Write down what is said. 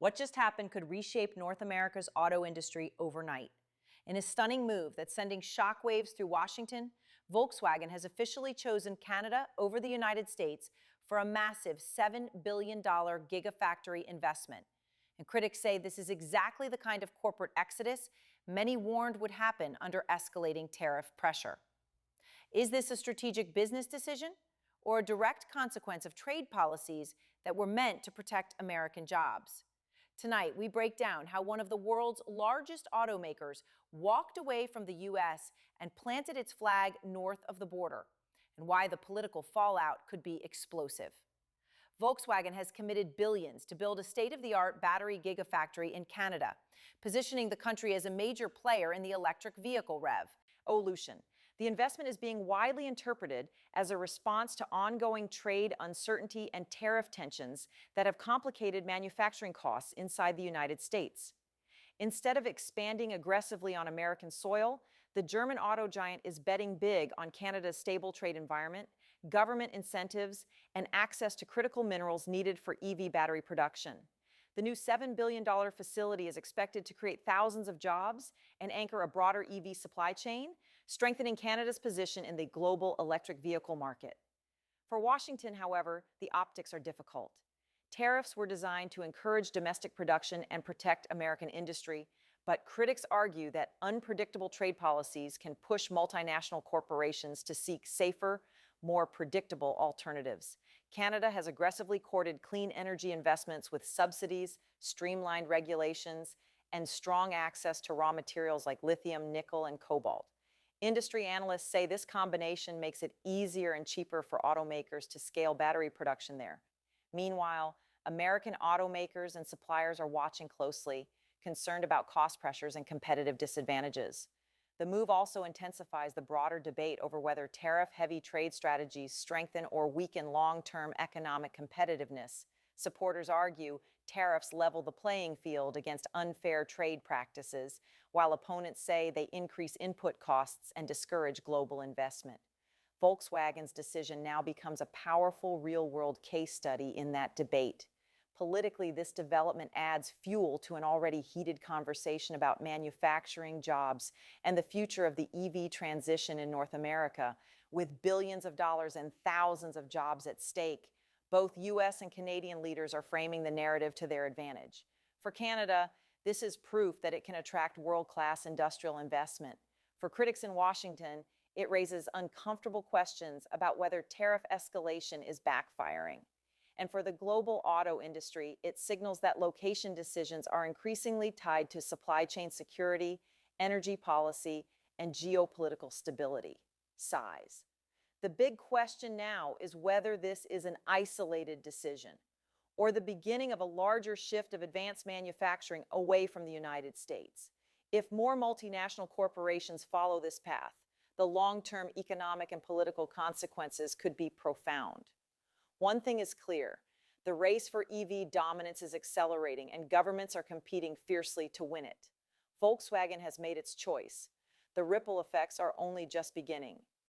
What just happened could reshape North America's auto industry overnight. In a stunning move that's sending shockwaves through Washington, Volkswagen has officially chosen Canada over the United States for a massive $7 billion gigafactory investment. And critics say this is exactly the kind of corporate exodus many warned would happen under escalating tariff pressure. Is this a strategic business decision or a direct consequence of trade policies that were meant to protect American jobs? Tonight, we break down how one of the world's largest automakers walked away from the U.S. and planted its flag north of the border, and why the political fallout could be explosive. Volkswagen has committed billions to build a state-of-the-art battery gigafactory in Canada, positioning the country as a major player in the electric vehicle revolution. The investment is being widely interpreted as a response to ongoing trade uncertainty and tariff tensions that have complicated manufacturing costs inside the United States. Instead of expanding aggressively on American soil, the German auto giant is betting big on Canada's stable trade environment, government incentives, and access to critical minerals needed for EV battery production. The new $7 billion facility is expected to create thousands of jobs and anchor a broader EV supply chain, strengthening Canada's position in the global electric vehicle market. For Washington, however, the optics are difficult. Tariffs were designed to encourage domestic production and protect American industry, but critics argue that unpredictable trade policies can push multinational corporations to seek safer, more predictable alternatives. Canada has aggressively courted clean energy investments with subsidies, streamlined regulations, and strong access to raw materials like lithium, nickel, and cobalt. Industry analysts say this combination makes it easier and cheaper for automakers to scale battery production there. Meanwhile, American automakers and suppliers are watching closely, concerned about cost pressures and competitive disadvantages. The move also intensifies the broader debate over whether tariff-heavy trade strategies strengthen or weaken long-term economic competitiveness. Supporters argue tariffs level the playing field against unfair trade practices, while opponents say they increase input costs and discourage global investment. Volkswagen's decision now becomes a powerful real-world case study in that debate. Politically, this development adds fuel to an already heated conversation about manufacturing jobs and the future of the EV transition in North America. With billions of dollars and thousands of jobs at stake, both U.S. and Canadian leaders are framing the narrative to their advantage. For Canada, this is proof that it can attract world-class industrial investment. For critics in Washington, it raises uncomfortable questions about whether tariff escalation is backfiring. And for the global auto industry, it signals that location decisions are increasingly tied to supply chain security, energy policy, and geopolitical stability. Size. The big question now is whether this is an isolated decision or the beginning of a larger shift of advanced manufacturing away from the United States. If more multinational corporations follow this path, the long-term economic and political consequences could be profound. One thing is clear: the race for EV dominance is accelerating, and governments are competing fiercely to win it. Volkswagen has made its choice. The ripple effects are only just beginning.